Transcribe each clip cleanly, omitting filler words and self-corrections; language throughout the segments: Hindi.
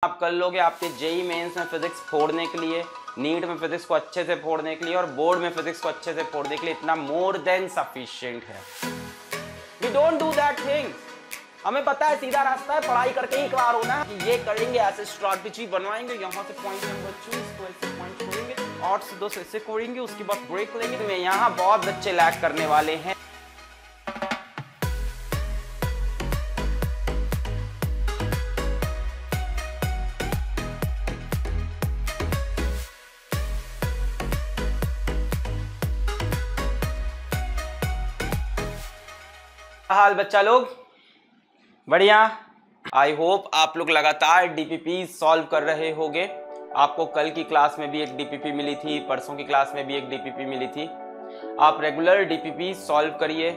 आप कर लोगे आपके जेई मेंस में फिजिक्स फोड़ने के लिए, नीट में फिजिक्स को अच्छे से फोड़ने के लिए और बोर्ड में फिजिक्स को अच्छे से फोड़ने के लिए इतना मोर देन सफिशिएंट है। We don't do that thing. हमें पता है सीधा रास्ता है, पढ़ाई करके ही क्लियर होना है। ये करेंगे, ऐसे स्ट्रैटेजी बनवाएंगे, यहाँ से पॉइंट नंबर चूज तो ऐसे पॉइंट छोड़ेंगे, 8 से 2 से ऐसे करेंगे, उसके बाद ब्रेक लेंगे। मैं यहाँ बहुत बच्चे लैग करने वाले हैं। हाल बच्चा लोग बढ़िया। आई होप आप लोग लगातार डीपीपी सॉल्व कर रहे होगे। आपको कल की क्लास में भी एक डीपीपी मिली थी, परसों की क्लास में भी एक डीपीपी मिली थी। आप रेगुलर डीपीपी सॉल्व करिए,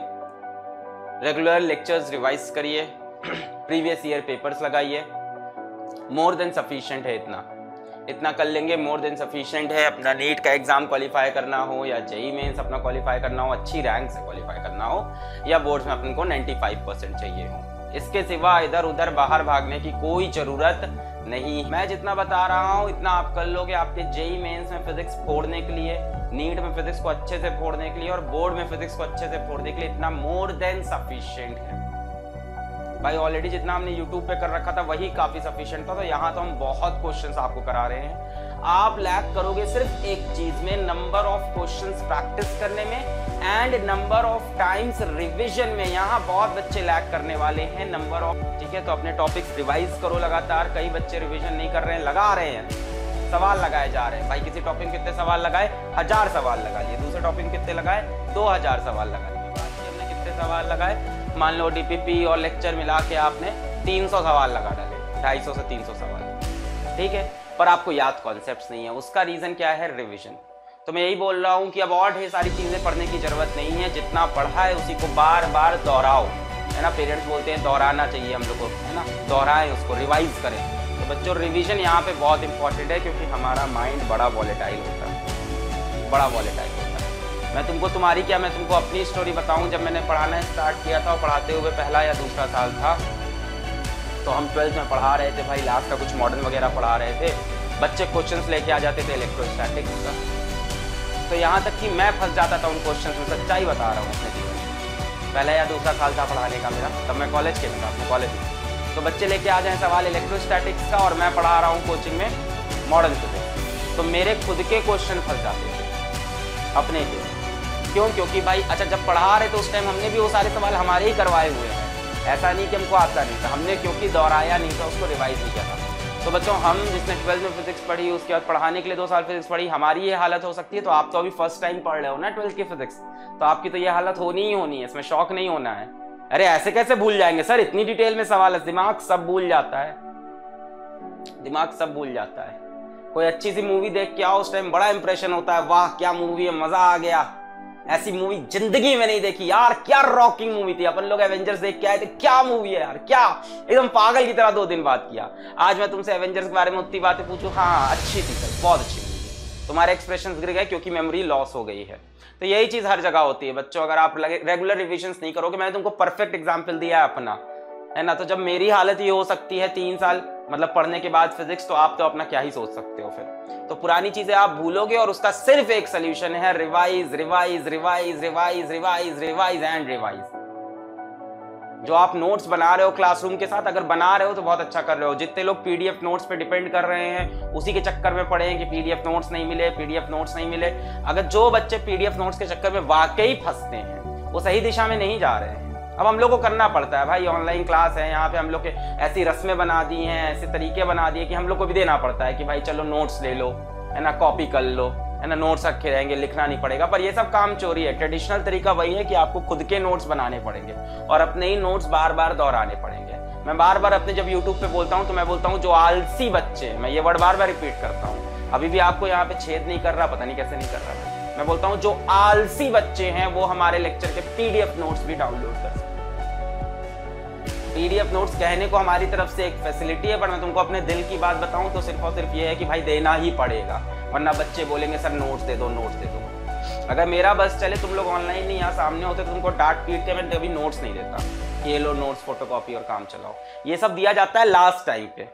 रेगुलर लेक्चर्स रिवाइज करिए, प्रीवियस ईयर पेपर्स लगाइए। मोर देन सफिशिएंट है, इतना कर लेंगे, मोर देन सफिशिएंट है। अपना नीट का एग्जाम क्वालिफाई करना हो या जेई मेंस अपना क्वालिफाई करना हो, अच्छी रैंक से क्वालिफाई करना हो, या बोर्ड्स में अपन को 95% चाहिए हो। इसके सिवा इधर उधर बाहर भागने की कोई जरूरत नहीं। मैं जितना बता रहा हूँ इतना आप कर लोगे आपके जेई मेंस में फिजिक्स फोड़ने के लिए, नीट में फिजिक्स को अच्छे से फोड़ने के लिए और बोर्ड में फिजिक्स को अच्छे से फोड़ने के लिए इतना मोर देन सफिशिएंट है। भाई ऑलरेडी जितना हमने YouTube पे कर रखा था वही काफी सफिशिएंट था, तो यहाँ तो हम बहुत क्वेश्चंस आपको करा रहे हैं। आप लैग करोगे सिर्फ एक चीज में, नंबर ऑफ क्वेश्चंस प्रैक्टिस करने में and number of times revision में। यहाँ बहुत बच्चे लैग करने वाले हैं नंबर ऑफ। ठीक है, तो अपने टॉपिक्स रिवाइज करो लगातार। कई बच्चे रिविजन नहीं कर रहे हैं, लगा रहे हैं, सवाल लगाए जा रहे हैं। भाई किसी टॉपिक में कितने सवाल लगाए? 1000 सवाल लगा लिए। दूसरे टॉपिक में कितने लगाए? 2000 सवाल लगा लिए। हमने कितने सवाल लगाए? मान लो डीपीपी और लेक्चर मिला के आपने 300 सवाल लगा डाले, 250 से 300 सवाल। ठीक है, पर आपको याद कॉन्सेप्ट्स नहीं है। उसका रीजन क्या है? रिवीजन। तो मैं यही बोल रहा हूँ कि अब और ढेर सारी चीजें पढ़ने की जरूरत नहीं है। जितना पढ़ा है उसी को बार बार दोहराओ, है ना। पेरेंट्स बोलते हैं दोहराना चाहिए हम लोग को, है ना। दोहराएं उसको, रिवाइज करें। तो बच्चों रिवीजन यहाँ पे बहुत इंपॉर्टेंट है, क्योंकि हमारा माइंड बड़ा वॉलेटाइल होता है, बड़ा वॉलेटाइल होता है। मैं तुमको तुम्हारी क्या, मैं तुमको अपनी स्टोरी बताऊं। जब मैंने पढ़ाना स्टार्ट किया था और पढ़ाते हुए पहला या दूसरा साल था, तो हम 12th में पढ़ा रहे थे भाई, लास्ट का कुछ मॉडर्न वगैरह पढ़ा रहे थे। बच्चे क्वेश्चंस लेके आ जाते थे इलेक्ट्रोस्टैटिक्स का, तो यहाँ तक कि मैं फंस जाता था उन क्वेश्चंस में। सच्चाई बता रहा हूँ अपने जीवन में। पहला या दूसरा साल था पढ़ाने का मेरा, तब मैं कॉलेज के में था, अपने कॉलेज में। तो बच्चे लेके आ जाए सवाल इलेक्ट्रोस्टैटिक्स का और मैं पढ़ा रहा हूँ कोचिंग में मॉडर्न फिजिक्स, तो मेरे खुद के क्वेश्चन फंस जाते थे अपने के। क्यों? क्योंकि भाई अच्छा जब पढ़ा रहे तो उस टाइम हमने भी वो सारे सवाल हमारे ही करवाए हुए हैं। ऐसा नहीं कि हमको आता नहीं था, हमने क्योंकि दोहराया नहीं था, उसको रिवाइज नहीं किया था। तो बच्चों हम जिसने 12th में फिजिक्स पढ़ी, उसके बाद पढ़ाने के लिए 2 साल फिजिक्स पढ़ी, हमारी ये हालत हो सकती है। तो आप तो अभी फर्स्ट टाइम पढ़ रहे हो ना 12th की फिजिक्स, तो आपकी तो ये हालत होनी ही होनी है, इसमें शौक नहीं होना है। अरे ऐसे कैसे भूल जाएंगे सर, इतनी डिटेल में सवाल है, दिमाग सब भूल जाता है, दिमाग सब भूल जाता है। कोई अच्छी सी मूवी देख के आओ, उस टाइम बड़ा इंप्रेशन होता है, वाह क्या मूवी है, मजा आ गया। ऐसी मूवी जिंदगी में नहीं देखी यार, क्या रॉकिंग मूवी थी। अपन लोग एवेंजर्स देख के आए थे, क्या मूवी है यार, क्या एकदम पागल की तरह 2 दिन बाद किया। आज मैं तुमसे एवेंजर्स के बारे में उतनी बातें पूछूं, हाँ अच्छी थी सर, बहुत अच्छी मूवी, तुम्हारे एक्सप्रेशंस गिर गए क्योंकि मेमोरी लॉस हो गई है। तो यही चीज हर जगह होती है बच्चों, अगर आप रेगुलर रिविजन नहीं करोगे। मैंने तुमको परफेक्ट एग्जाम्पल दिया है अपना, है ना। तो जब मेरी हालत ये हो सकती है 3 साल मतलब पढ़ने के बाद फिजिक्स, तो आप तो अपना क्या ही सोच सकते हो फिर। तो पुरानी चीजें आप भूलोगे और उसका सिर्फ एक सोल्यूशन है, revise revise revise revise revise revise and revise. जो आप नोट्स बना रहे हो क्लासरूम के साथ, अगर बना रहे हो तो बहुत अच्छा कर रहे हो। जितने लोग पीडीएफ नोट्स पे डिपेंड कर रहे हैं, उसी के चक्कर में पड़े हैं कि पीडीएफ नोट्स नहीं मिले, पीडीएफ नोट्स नहीं मिले। अगर जो बच्चे पीडीएफ नोट्स के चक्कर में वाकई फंसते हैं, वो सही दिशा में नहीं जा रहे हैं। अब हम लोग को करना पड़ता है भाई, ऑनलाइन क्लास है, यहाँ पे हम लोग के ऐसी रस्में बना दी हैं, ऐसे तरीके बना दिए कि हम लोग को भी देना पड़ता है कि भाई चलो नोट्स ले लो, है ना, कॉपी कर लो, है ना, नोट्स रखे रहेंगे, लिखना नहीं पड़ेगा। पर ये सब काम चोरी है। ट्रेडिशनल तरीका वही है कि आपको खुद के नोट्स बनाने पड़ेंगे और अपने ही नोट्स बार बार दोहराने पड़ेंगे। मैं बार बार अपने जब यूट्यूब पे बोलता हूँ तो मैं बोलता हूँ जो आलसी बच्चे, मैं ये वर्ड बार बार रिपीट करता हूँ, अभी भी आपको यहाँ पे छेद नहीं कर रहा, पता नहीं कैसे नहीं कर रहा। मैं बोलता हूँ जो आलसी बच्चे हैं वो हमारे लेक्चर के पीडीएफ नोट्स भी डाउनलोड कर सकते हैं। पीडीएफ नोट्स कहने को हमारी तरफ से एक फैसिलिटी है, पर मैं तुमको अपने दिल की बात बताऊं तो सिर्फ और सिर्फ ये है कि भाई देना ही पड़ेगा, वरना बच्चे बोलेंगे सर नोट्स दे दो, नोट्स दे दो। अगर मेरा बस चले, तुम लोग ऑनलाइन नहीं यहाँ सामने होते, तो तुमको डांट पीट के मैं कभी नोट्स नहीं देता, ये लो नोट्स फोटोकॉपी और काम चलाओ। ये सब दिया जाता है लास्ट टाइम पे,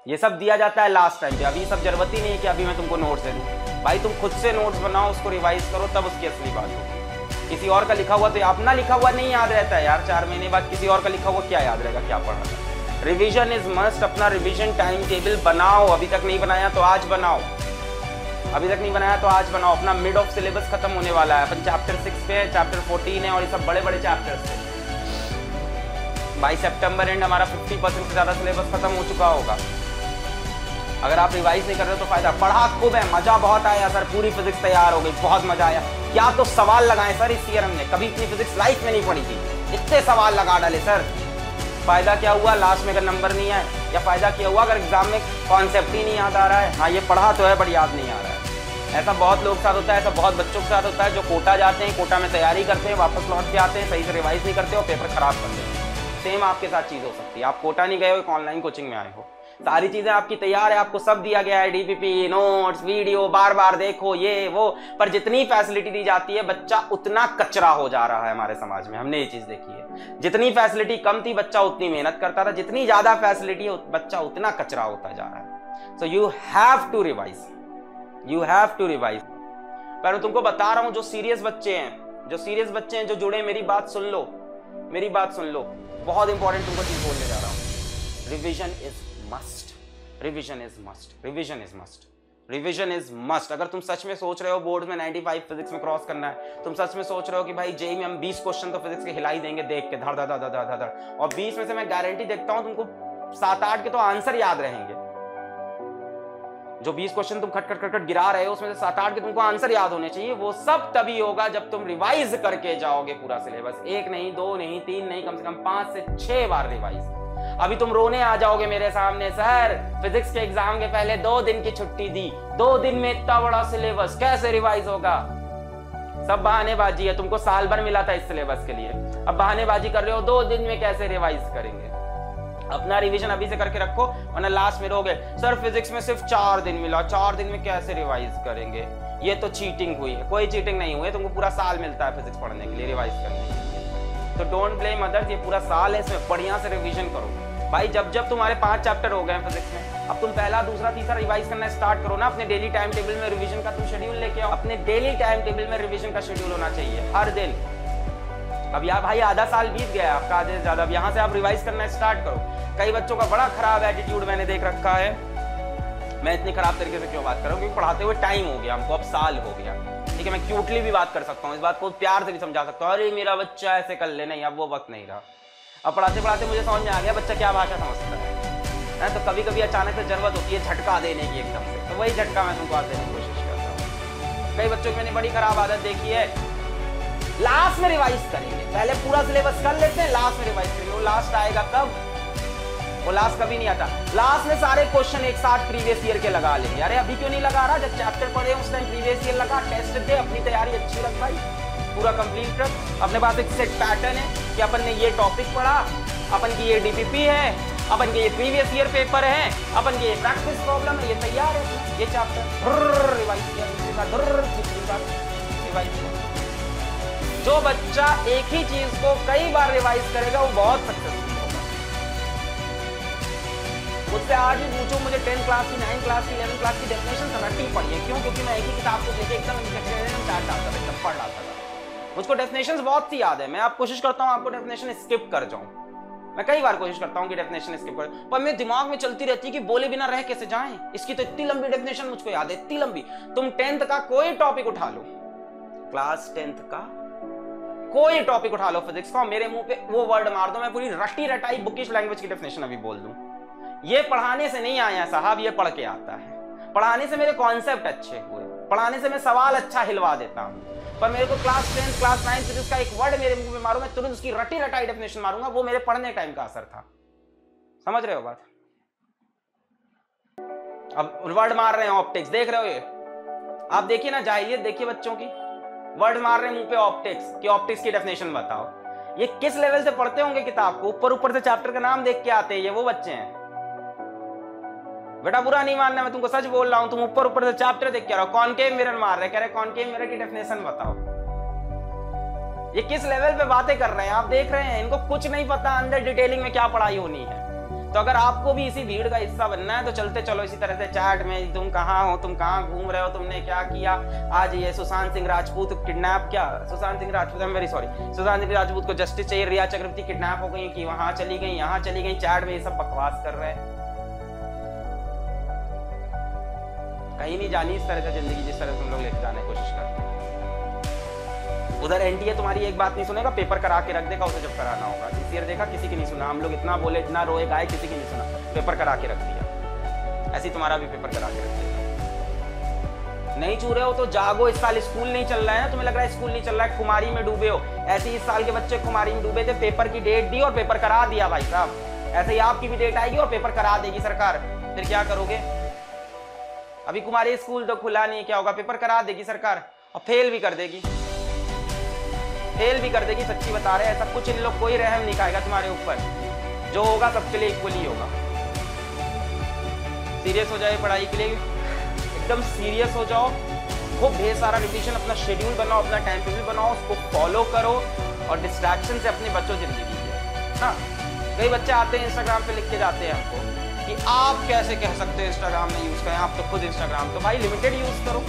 ये सब दिया जाता है लास्ट टाइम पे। अभी सब जरूरत ही नहीं है कि अभी मैं तुमको नोट्स दे दूं। भाई तुम खुद से नोट्स बनाओ, उसको रिवाइज करो, तब उसकी असली बात होगी। किसी और का लिखा हुआ तो अपना लिखा हुआ नहीं याद रहता है यार। 4 महीने बाद किसी और का लिखा हुआ क्या याद रहेगा, क्या पढ़ा था। Revision is must. अपना रिविजन टाइम टेबल बनाओ। अभी तक नहीं बनाया तो आज बनाओ, अभी तक नहीं बनाया तो आज बनाओ। अपना मिड ऑफ सिलेबस खत्म होने वाला है। अपन चैप्टर 6 पे है, चैप्टर 14 है और ये सब बड़े बड़े चैप्टर्स है। बाई सितंबर एंड हमारा 50% से ज्यादा सिलेबस खत्म हो चुका होगा। अगर आप रिवाइज नहीं कर रहे हो तो फायदा। पढ़ा खूब है, मजा बहुत आया सर, पूरी फिजिक्स तैयार हो गई, बहुत मजा आया। क्या तो सवाल लगाए सर इस ईयर हमने, कभी इतनी फिजिक्स लाइफ में नहीं पढ़ी थी, इतने सवाल लगा डाले सर। फायदा क्या हुआ लास्ट में अगर नंबर नहीं आए, या फायदा क्या हुआ अगर एग्जाम में कॉन्सेप्ट ही नहीं याद आ रहा है। हाँ ये पढ़ा तो है बट याद नहीं आ रहा है। ऐसा बहुत लोग के साथ होता है, ऐसा बहुत बच्चों के साथ होता है जो कोटा जाते हैं, कोटा में तैयारी करते हैं, वापस लौट के आते हैं, सही से रिवाइज नहीं करते हो, पेपर खराब कर देते हैं। सेम आपके साथ चीज हो सकती है। आप कोटा नहीं गए हो, एक ऑनलाइन कोचिंग में आए हो, सारी चीजें आपकी तैयार है, आपको सब दिया गया है, डीपीपी, नोट्स, वीडियो, बार बार देखो ये वो, पर जितनी फैसिलिटी दी जाती है बच्चा उतना कचरा हो जा रहा है हमारे समाज में। हमने ये चीज देखी है। जितनी फैसिलिटी कम थी बच्चा उतनी मेहनत करता था, जितनी ज्यादा फैसिलिटी है बच्चा उतना कचरा होता जा रहा है। So you have to revise, you have to revise. पर मैं तुमको बता रहा हूं जो सीरियस बच्चे हैं, जो जुड़े, मेरी बात सुन लो, मेरी बात सुन लो। बहुत इंपॉर्टेंट तुमको चीज बोलने जा रहा हूं। Revision is must, revision is must, revision is must, revision is must. अगर तुम सच में सोच रहे हो बोर्ड में 95 फिजिक्स में क्रॉस करना है, तुम सच में सोच रहे हो कि भाई जेई में हम 20 क्वेश्चन तो फिजिक्स के हिलाई देंगे देख के धड़ धड़ धड़ धड़ धड़, और 20 में से मैं गारंटी देखता हूं तुमको 7-8 के तो आंसर याद रहेंगे। जो 20 क्वेश्चन तुम खट खट खट खट गिरा रहे हो उसमें से 7-8 के तुमको आंसर याद होने चाहिए। वो सब तभी होगा जब तुम रिवाइज करके जाओगे पूरा सिलेबस। 1 नहीं, 2 नहीं, 3 नहीं, कम से कम 5 से 6 बार रिवाइज। अभी तुम रोने आ जाओगे मेरे सामने, सर फिजिक्स के एग्जाम के पहले 2 दिन की छुट्टी दी, 2 दिन में इतना बड़ा सिलेबस कैसे रिवाइज होगा। सब बहानेबाजी है। तुमको साल भर मिला था इस सिलेबस के लिए, अब बहानेबाजी कर रहे हो 2 दिन में कैसे रिवाइज करेंगे। अपना रिवीजन अभी से करके रखो वरना लास्ट में रोगे सर फिजिक्स में सिर्फ 4 दिन मिला, 4 दिन में कैसे रिवाइज करेंगे, ये तो चीटिंग हुई है। कोई चीटिंग नहीं हुई है, तुमको पूरा साल मिलता है फिजिक्स पढ़ने के लिए, रिवाइज करने के लिए। तो डोंट ब्लेम अदर्स, ये पूरा साल है, इसमें बढ़िया से रिवीजन करो भाई। जब जब तुम्हारे 5 चैप्टर हो गए फिजिक्स में, अब तुम पहला, दूसरा, तीसरा रिवाइज करना स्टार्ट करो ना। अपने डेली टाइम टेबल में रिवीजन का तुम शेड्यूल लेके आओ। अपने डेली टाइम टेबल में रिवीजन का शेड्यूल होना चाहिए हर दिन। अब यार भाई आधा साल बीत गया आपका, आधे से ज्यादा। अब यहाँ से आप रिवाइज करना स्टार्ट करो। कई बच्चों का बड़ा खराब एटीट्यूड मैंने देख रखा है। मैं इतनी खराब तरीके से क्यों बात कर रहा हूँ, क्योंकि पढ़ाते हुए टाइम हो गया हमको, अब साल हो गया, ठीक है। मैं क्यूटली भी बात कर सकता हूँ, इस बात को प्यार से भी समझा सकता हूँ, अरे मेरा बच्चा ऐसे कर ले, नहीं अब वो वक्त नहीं रहा। अब पढ़ाते पढ़ाते मुझे समझ में आ गया बच्चा क्या भाषा समझता है। तो कभी कभी अचानक से जरूरत होती है झटका देने की एकदम से, तो वही झटका मैं तुमको आज देने की कोशिश करता हूँ। कई बच्चों की मैंने बड़ी खराब आदत देखी है, लास्ट में रिवाइज करेंगे, पहले पूरा सिलेबस कर लेते हैं, लास्ट में रिवाइज करेंगे। वो लास्ट आएगा कब? वो लास्ट कभी नहीं आता। लास्ट में सारे क्वेश्चन एक साथ प्रीवियस ईयर के लगा लेंगे। अरे अभी क्यों नहीं लगा रहा? जब चैप्टर पढ़े उस टाइम प्रीवियस ईयर लगा, टेस्ट दे, अपनी तैयारी अच्छी रख भाई, पूरा कंप्लीट रख। अपने पास एक सेट पैटर्न है कि अपन ने ये टॉपिक पढ़ा, अपन की ये डीपीपी है, अपन के ये प्रीवियस ईयर पेपर है, अपन के ये प्रैक्टिस प्रॉब्लम है, ये तैयार है, ये चैप्टर रिवाइज किया, रिवाइज किया। जो बच्चा एक ही चीज को कई बार रिवाइज करेगा वो बहुत सक्सेसफुल होगा। मुझसे आज ही पूछो, मुझे 10th क्लास की, 9th क्लास की, 11th क्लास की डेफिनेशन रट्टी पढ़ी है। क्यों? क्योंकि मैं एक ही किताब को देखे एकदम चार्ट डालता था, एकदम पढ़ डालता था। मुझको डेफिनेशंस बहुत सी याद है। मैं आप कोशिश करता हूँ आपको डेफिनेशन स्किप कर जाऊं। मैं कई बार कोशिश करता हूँ कि डेफिनेशन स्किप कर, पर मेरे दिमाग में चलती रहती है कि बोले बिना रह कैसे जाएं। इसकी तो इतनी लंबी डेफिनेशन मुझको याद है, इतनी लंबी। तुम 10th का कोई टॉपिक उठा लो, क्लास 10th का कोई टॉपिक उठा लो फिजिक्स का, मेरे मुंह पे वो वर्ड मार दो, मैं पूरी रटी रटाई बुकिश लैंग्वेज की डेफिनेशन अभी बोल दूं। ये पढ़ाने से नहीं आया साहब, ये पढ़ के आता है। पढ़ाने से मेरे कॉन्सेप्ट अच्छे हुए, पढ़ाने से मैं सवाल अच्छा हिलवा देता हूं, पर मेरे को क्लास 10 क्लास 9 फिजिक्स का एक वर्ड मेरे मुंह पे मारो, मैं तुरंत उसकी रटी रटाई डेफिनेशन मारूंगा। वो मेरे पढ़ने टाइम का असर था। समझ रहे हो बात? अब वर्ड मार रहे हैं ऑप्टिक्स, देख रहे हो ये? आप देखिए ना, जाइए देखिए बच्चों की वर्ड मार रहे हैं मुंह पे ऑप्टिक्स, कि ऑप्टिक्स की डेफिनेशन बताओ। ये किस लेवल से पढ़ते होंगे किताब को? ऊपर ऊपर से चैप्टर का नाम देख के आते हैं, ये वो बच्चे हैं। बेटा बुरा नहीं मानना, मैं तुमको सच बोल रहा हूं। तुम ऊपर ऊपर से चैप्टर देख के आ रहे हो, कॉनकेव मिरर मार रहे, कह रहे कॉनकेव मिरर की डेफिनेशन बताओ। ये किस लेवल पे बातें कर रहे हैं आप देख रहे हैं। इनको कुछ नहीं पता अंदर डिटेलिंग में क्या पढ़ाई होनी है। तो अगर आपको भी इसी भीड़ का हिस्सा बनना है तो चलते चलो इसी तरह से चैट में, तुम कहाँ हो, तुम कहाँ घूम रहे हो, तुमने क्या किया आज, ये सुशांत सिंह राजपूत किडनैप, क्या सुशांत सिंह राजपूत, वेरी सॉरी, सुशांत सिंह राजपूत को जस्टिस चाहिए, रिया चक्रवर्ती किडनैप हो गई कि वहां चली गई, यहाँ चली गई, चैट में ये सब बकवास कर रहे हैं। कहीं नहीं जानी इस तरह से जिंदगी जिस तरह तुम लोग लेके जाने की कोशिश करते हो। उधर एनटीए तुम्हारी एक बात नहीं सुनेगा, पेपर करा के रख देगा उसे जब कराना होगा। जीसीआर देखा, किसी की नहीं सुना, हम लोग इतना बोले, इतना रोए गाए, किसी की नहीं सुना, पेपर करा के रख दिया। ऐसे तुम्हारा भी पेपर करा के रख देगा। नहीं छू रहे हो तो जागो, इस साल स्कूल नहीं चल रहा है ना, तुम्हें लग रहा है स्कूल नहीं चल रहा है, खुमारी में डूबे हो। ऐसे ही इस साल के बच्चे खुमारी में डूबे थे, पेपर की डेट दी और पेपर करा दिया भाई साहब। ऐसे ही आपकी भी डेट आएगी और पेपर करा देगी सरकार, फिर क्या करोगे? अभी कुमारी स्कूल तो खुला नहीं है, क्या होगा? पेपर करा देगी सरकार और फेल भी कर देगी, फेल भी कर देगी। सच्ची बता रहे हैं, ऐसा कुछ इन लोग कोई रहम नहीं खाएगा तुम्हारे ऊपर, जो होगा सबके लिए इक्वली होगा। सीरियस हो जाए पढ़ाई के लिए, एकदम सीरियस हो जाओ, खूब ढेर सारा रिवीजन, अपना शेड्यूल बनाओ, अपना टाइम टेबल बनाओ, उसको फॉलो करो और डिस्ट्रैक्शन से अपनी बच्चों जिंदगी की। हाँ, कई बच्चे आते हैं इंस्टाग्राम पे लिख के जाते हैं हमको कि आप कैसे कह सकते हो इंस्टाग्राम में यूज करें, आप तो खुद इंस्टाग्राम, तो भाई लिमिटेड यूज करो।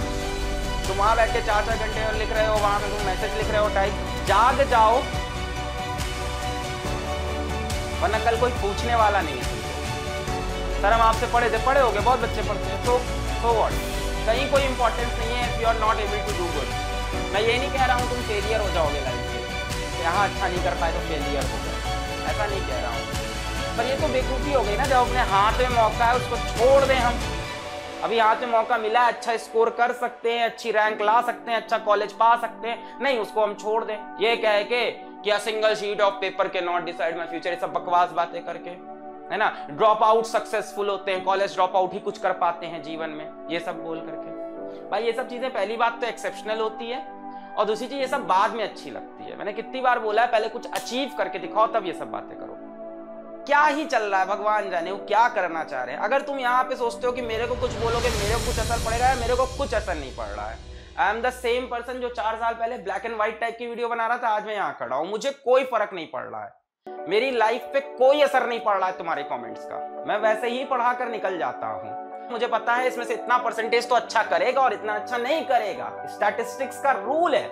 तुम वहां बैठ के 4-4 घंटे लिख रहे हो, वहां पे तुम मैसेज लिख रहे हो, टाइप, जाग जाओ, वरना कल कोई पूछने वाला नहीं है तुमको। सर हम आपसे पढ़े थे, पढ़े होगे, बहुत बच्चे पढ़ते हैं, तो व्हाट, कहीं कोई इंपॉर्टेंस नहीं है if you are not able to do good. मैं ये नहीं कह रहा हूँ तुम फेलियर हो जाओगे लाइफ में, यहाँ अच्छा नहीं कर पाए तो फेलियर हो जाए, ऐसा नहीं कह रहा हूँ, पर ये तो बेवकूफ़ी हो गई ना, जब अपने हाथ में मौका है उसको छोड़ दें हम। अभी हाथ में मौका मिला है, अच्छा स्कोर कर सकते हैं, अच्छी रैंक ला सकते हैं, अच्छा कॉलेज पा सकते हैं, नहीं उसको हम छोड़ दें ये कह के कि a single sheet of paper के नॉट डिसाइड माय फ्यूचर, ये सब बकवास बातें करके, है ना। ड्रॉप आउट सक्सेसफुल होते हैं, कॉलेज ड्रॉप आउट ही कुछ कर पाते हैं जीवन में, ये सब बोल करके। भाई ये सब चीजें पहली बात तो एक्सेप्शनल होती है और दूसरी चीज ये सब बाद में अच्छी लगती है। मैंने कितनी बार बोला है, पहले कुछ अचीव करके दिखाओ तब ये सब बातें करो। क्या ही चल रहा है भगवान जाने वो क्या करना चाह रहे हैं। अगर तुम यहाँ पे सोचते हो कि मेरे को कुछ बोलोगे मेरे को कुछ असर पड़ेगा, या मेरे को कुछ असर नहीं पड़ रहा है। I am the same person जो 4 साल पहले ब्लैक एंड व्हाइट टाइप की वीडियो बना रहा था, आज मैं यहाँ खड़ा हूँ, मुझे कोई फर्क नहीं पड़ रहा है, मेरी लाइफ पे कोई असर नहीं पड़ रहा है तुम्हारे कॉमेंट्स का, मैं वैसे ही पढ़ा कर निकल जाता हूँ। मुझे पता है इसमें से इतना परसेंटेज तो अच्छा करेगा और इतना अच्छा नहीं करेगा, स्टैटिस्टिक्स का रूल है।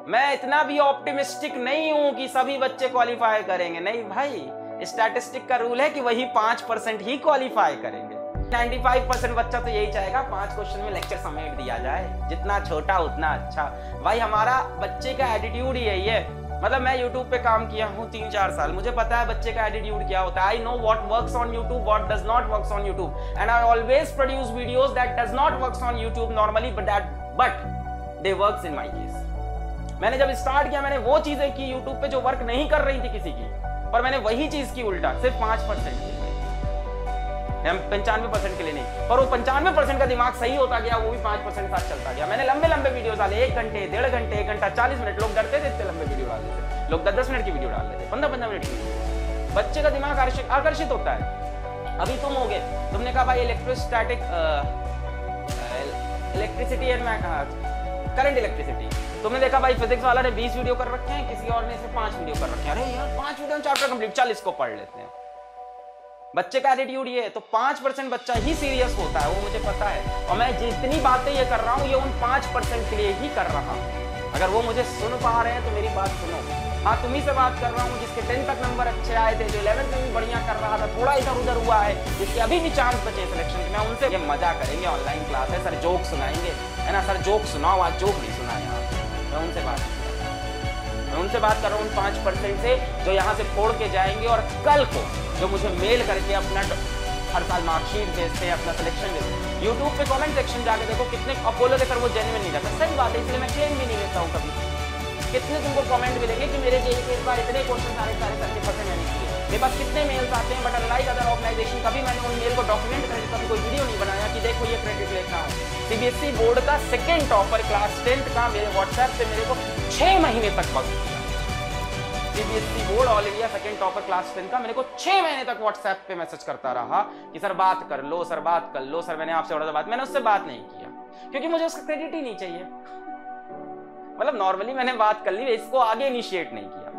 मैं इतना भी ऑप्टिमिस्टिक नहीं हूं कि सभी बच्चे क्वालिफाई करेंगे, नहीं भाई, स्टैटिस्टिक का रूल है कि वही 5% ही क्वालिफाई करेंगे। 95% बच्चा तो यही चाहेगा 5 क्वेश्चन में लेक्चर समेट दिया जाए, जितना छोटा उतना अच्छा। भाई हमारा बच्चे का एटीट्यूड ही यही है। मतलब मैं YouTube पे काम किया हूँ 3-4 साल, मुझे पता है बच्चे का एटीट्यूड क्या होता है। I know what works on YouTube, what does not works on YouTube, and I always produce videos that does not works on YouTube normally, but they works in my case. मैंने जब स्टार्ट किया मैंने वो चीजें की YouTube पे जो वर्क नहीं कर रही थी किसी की, पर मैंने वही चीज की उल्टा, सिर्फ 5% के लिए, 95% के लिए नहीं, पर वो 95% का दिमाग सही होता गया, वो भी 5% साथ चलता गया। मैंने लंबे लंबे वीडियो डाले, 1 घंटे, 1.5 घंटे, 1 घंटा 40 मिनट, लोग डरते थे इतने लंबे वीडियो डालने से, लोग 10-10 मिनट की वीडियो डाल लेते, 15-15 मिनट की वीडियो। बच्चे का दिमाग आकर्षित होता है। अभी तुम होगे, तुमने कहा भाई इलेक्ट्रोस्टैटिक इलेक्ट्रिसिटी एंड मैं कहा करंट इलेक्ट्रिसिटी, तुमने देखा भाई फिजिक्स वाला ने 20 वीडियो कर रखे हैं, किसी और ने सिर्फ 5 वीडियो कर रखे हैं। अरे यार 5 वीडियो चैप्टर कंप्लीट, 40 को पढ़ लेते हैं। बच्चे का एटीट्यूड ये है, तो 5% बच्चा ही सीरियस होता है, वो मुझे पता है, और मैं जितनी बातें ये कर रहा हूँ ये उन 5% के लिए ही कर रहा हूँ। अगर वो मुझे सुन पा रहे हैं तो मेरी बात सुनो। हाँ, तुम्ही से बात कर रहा हूँ जिसके 10 तक नंबर अच्छे आए थे, जो 11th में भी बढ़िया कर रहा था, थोड़ा इधर उधर हुआ है, जिसके अभी भी चांस बचे सिलेक्शन के, मैं उनसे ये मजा करेंगे, ऑनलाइन क्लास है, सर जोक सुनाएंगे, है ना सर, जोक सुनाओ, आज जोक नहीं सुनाए यहाँ। मैं उनसे बात कर रहा हूँ 5% से, जो यहाँ से फोड़ के जाएंगे और कल को जो मुझे मेल करके अपना हर साल मार्कशीट भेजते हैं, अपना सिलेक्शन भेजते हैं। यूट्यूब पे कमेंट सेक्शन जाके देखो कितने, अब बोलोगे सर वो जेन्युइन नहीं रहता, सही बात है, इसलिए मैं क्लेम भी नहीं लेता हूँ कभी। कितने तुमको कमेंट मिलेंगे कि मेरे जेई के इस बार इतने क्वेश्चन सारे करके फंसे मैंने किए, मेरे पास कितने मेल्स आते हैं, बट अनलाइक अदर ऑर्गेनाइजेशन कभी मैंने उन मेल को डॉक्यूमेंट करके कभी कोई वीडियो नहीं बनाया कि देखो ये क्रेडिट लेता हूँ। सीबीएसई बोर्ड का 2nd टॉपर क्लास 10th का मेरे व्हाट्सएप पे मेरे को 6 महीने तक वक्त दिया। CBSE board all India 2nd topper class 10 का मेरे को 6 महीने तक व्हाट्सएप पे मैसेज करता रहा कि सर बात कर लो, सर बात कर लो, सर मैंने आपसे बड़ा बात, मैंने उससे बात नहीं किया क्योंकि मुझे उसका क्रेडिट ही नहीं चाहिए। मतलब नॉर्मली मैंने बात कर ली, इसको आगे इनिशिएट नहीं किया।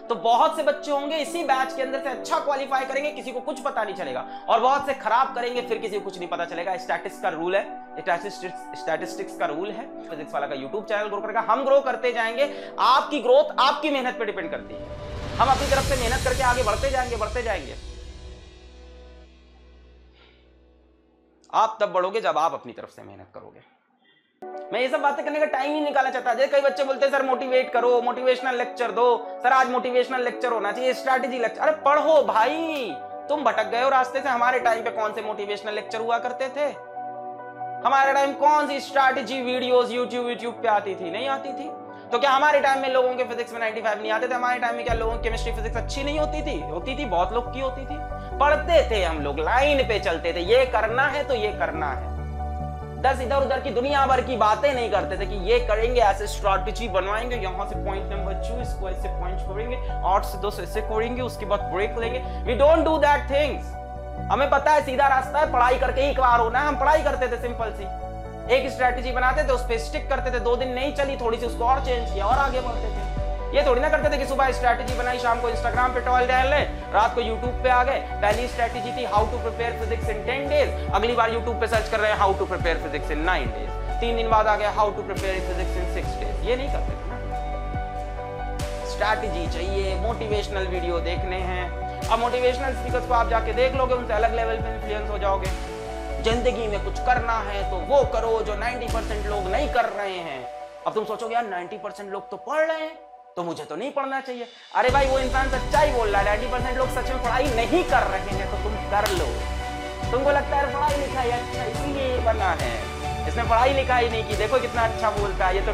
तो बहुत से बच्चे होंगे इसी बैच के अंदर से अच्छा क्वालिफाई करेंगे, किसी को कुछ पता नहीं चलेगा, और बहुत से खराब करेंगे, फिर किसी को कुछ नहीं पता चलेगा। स्टैटिस्टिक्स का रूल है, स्टैटिस्टिक्स का रूल है। फिजिक्स वाला का यूट्यूब चैनल ग्रो करेगा, हम ग्रो करते जाएंगे। आपकी ग्रोथ आपकी मेहनत पे डिपेंड करती है। हम अपनी तरफ से मेहनत करके आगे बढ़ते जाएंगे। आप तब बढ़ोगे जब आप अपनी तरफ से मेहनत करोगे। मैं ये सब बातें करने का टाइम ही निकालना चाहता। जैसे कई बच्चे बोलते हैं सर मोटिवेट करो, मोटिवेशनल लेक्चर दो, सर आज मोटिवेशनल लेक्चर होना चाहिए, स्ट्रैटेजी लेक्चर। अरे पढ़ो भाई, तुम भटक गए हो रास्ते से। हमारे टाइम पे कौन से मोटिवेशनल लेक्चर हुआ करते थे? हमारे टाइम कौन सी स्ट्रैटेजी वीडियोस यूट्यूब पे आती थी? नहीं आती थी। तो क्या हमारे टाइम में लोगों के फिजिक्स में 95 नहीं आते थे? हमारे टाइम में क्या लोगों की केमिस्ट्री फिजिक्स अच्छी नहीं होती थी? होती थी, बहुत लोग की होती थी। पढ़ते थे हम लोग, लाइन पे चलते थे, ये करना है तो ये करना है। 10 इधर उधर की दुनिया भर की बातें नहीं करते थे कि ये करेंगे, ऐसे स्ट्रैटेजी बनवाएंगे, यहाँ से पॉइंट नंबर 2 इसको ऐसे पॉइंट करेंगे, 8 से 2 ऐसे करेंगे, उसके बाद ब्रेक लेंगे। We don't do that things. हमें पता है सीधा रास्ता है, पढ़ाई करके ही क्लियर होना है। हम पढ़ाई करते थे सिंपल सी, एक स्ट्रैटेजी बनाते थे, उस पर स्टिक करते थे, 2 दिन नहीं चली, थोड़ी सी उसको और चेंज किया और आगे बढ़ते थे। ये थोड़ी ना करते थे कि सुबह स्ट्रैटेजी बनाई, शाम को इंस्टाग्राम पे टॉल डाल ले, रात को यूट्यूब पे आ गए। पहली स्ट्रैटेजी थी how to prepare physics in 10 days, अगली बार यूट्यूब पे सर्च कर रहे हैं how to prepare physics in 9 days, 3 दिन बाद आ गया how to prepare physics in 6 days. ये नहीं करते थे ना। स्ट्रैटेजी चाहिए, मोटिवेशनल वीडियो देखने हैं। अब मोटिवेशनल स्पीकर्स को आप जाके देख लोगे, उनसे अलग लेवल पे इन्फ्लुएंस हो जाओगे। जिंदगी में कुछ करना है तो वो करो जो 90% लोग नहीं कर रहे हैं। अब तुम सोचोगे यार 90% लोग तो पढ़ रहे हैं, तो मुझे तो नहीं पढ़ना चाहिए। अरे भाई वो इंसान सच्चाई बोल रहा है, 90% लोग सच में पढ़ाई नहीं कर रहे हैं, तो तुम कर लो। तुमको लगता है पढ़ाई लिखाई अच्छा इसलिए ये बना है, इसने पढ़ाई लिखाई नहीं की, देखो कितना अच्छा बोलता है, ये तो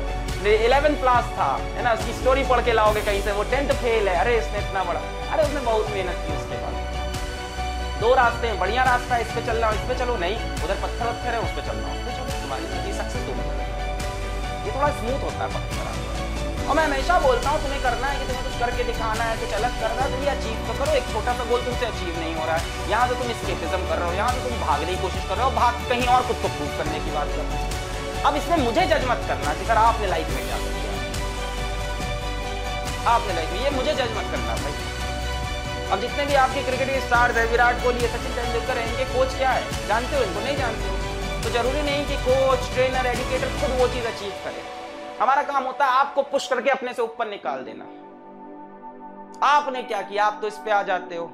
11th क्लास था, है ना, उसकी स्टोरी पढ़ के लाओगे कहीं से, वो 10th फेल है, अरे इसने इतना बड़ा, अरे उसने बहुत मेहनत की। उसके बाद 2 रास्ते हैं, बढ़िया रास्ता है, इस पे चलना, इस पे चलो, नहीं उधर पत्थर है, उस पे चलना, उस पे चलो, तुम्हारी सक्सेस होगी। ये थोड़ा स्मूथ होता है पत्थर। और मैं हमेशा बोलता हूँ तुम्हें करना है कि तुम्हें कुछ करके दिखाना है, कुछ अलग करना है, तो ये अचीव तो करो। एक छोटा सा गोल तुमसे अचीव नहीं हो रहा है, यहाँ तो तुम एस्केपिज्म कर रहे हो, यहाँ तो तुम भागने की कोशिश कर रहे हो, भाग कहीं और खुद को प्रूव करने की बात कर रहे हो। अब इसमें मुझे जज मत करना कि सर आपने लाइफ में क्या किया, आपने लाइफ में, ये मुझे जज मत करना भाई। अब जितने भी आपके क्रिकेट स्टार्स है, विराट कोहली है, सचिन तेंदुलकर है, इनके कोच क्या है जानते हो? इनको नहीं जानते हो? तो जरूरी नहीं कि कोच, ट्रेनर, एजुकेटर खुद वो चीज अचीव करे। हमारा काम होता है आपको पुश करके अपने से ऊपर निकाल देना। आपने क्या किया, आप तो इस पे आ जाते हो।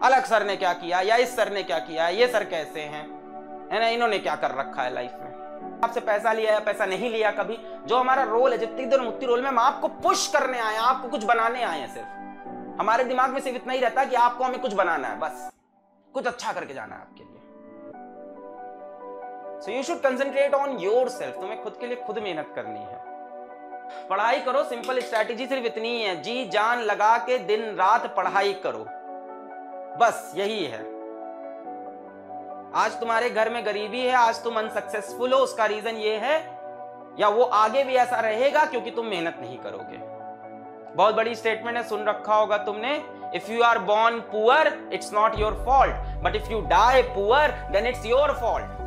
अलग सर ने क्या किया, या इस सर ने क्या किया, ये सर कैसे हैं, है ना, इन्होंने क्या कर रखा है लाइफ में। आपसे पैसा लिया या पैसा नहीं लिया कभी, जो हमारा रोल है, जितनी देर मुक्ति रोल में हम आपको पुश करने आए, आपको कुछ बनाने आए हैं। सिर्फ हमारे दिमाग में सिर्फ इतना ही रहता है कि आपको हमें कुछ बनाना है, बस कुछ अच्छा करके जाना है आपके लिए। So you should concentrate on yourself। तुम्हें खुद के लिए खुद मेहनत करनी है। पढ़ाई करो, सिंपल स्ट्रैटेजी सिर्फ इतनी ही है, जी जान लगा के दिन रात पढ़ाई करो, बस यही है। आज तुम्हारे घर में गरीबी है, आज तुम अनसक्सेसफुल हो, उसका रीजन ये है, या वो आगे भी ऐसा रहेगा क्योंकि तुम मेहनत नहीं करोगे। बहुत बड़ी स्टेटमेंट है, सुन रखा होगा तुमने, if you are born poor it's not your fault, but if you die poor then it's your fault.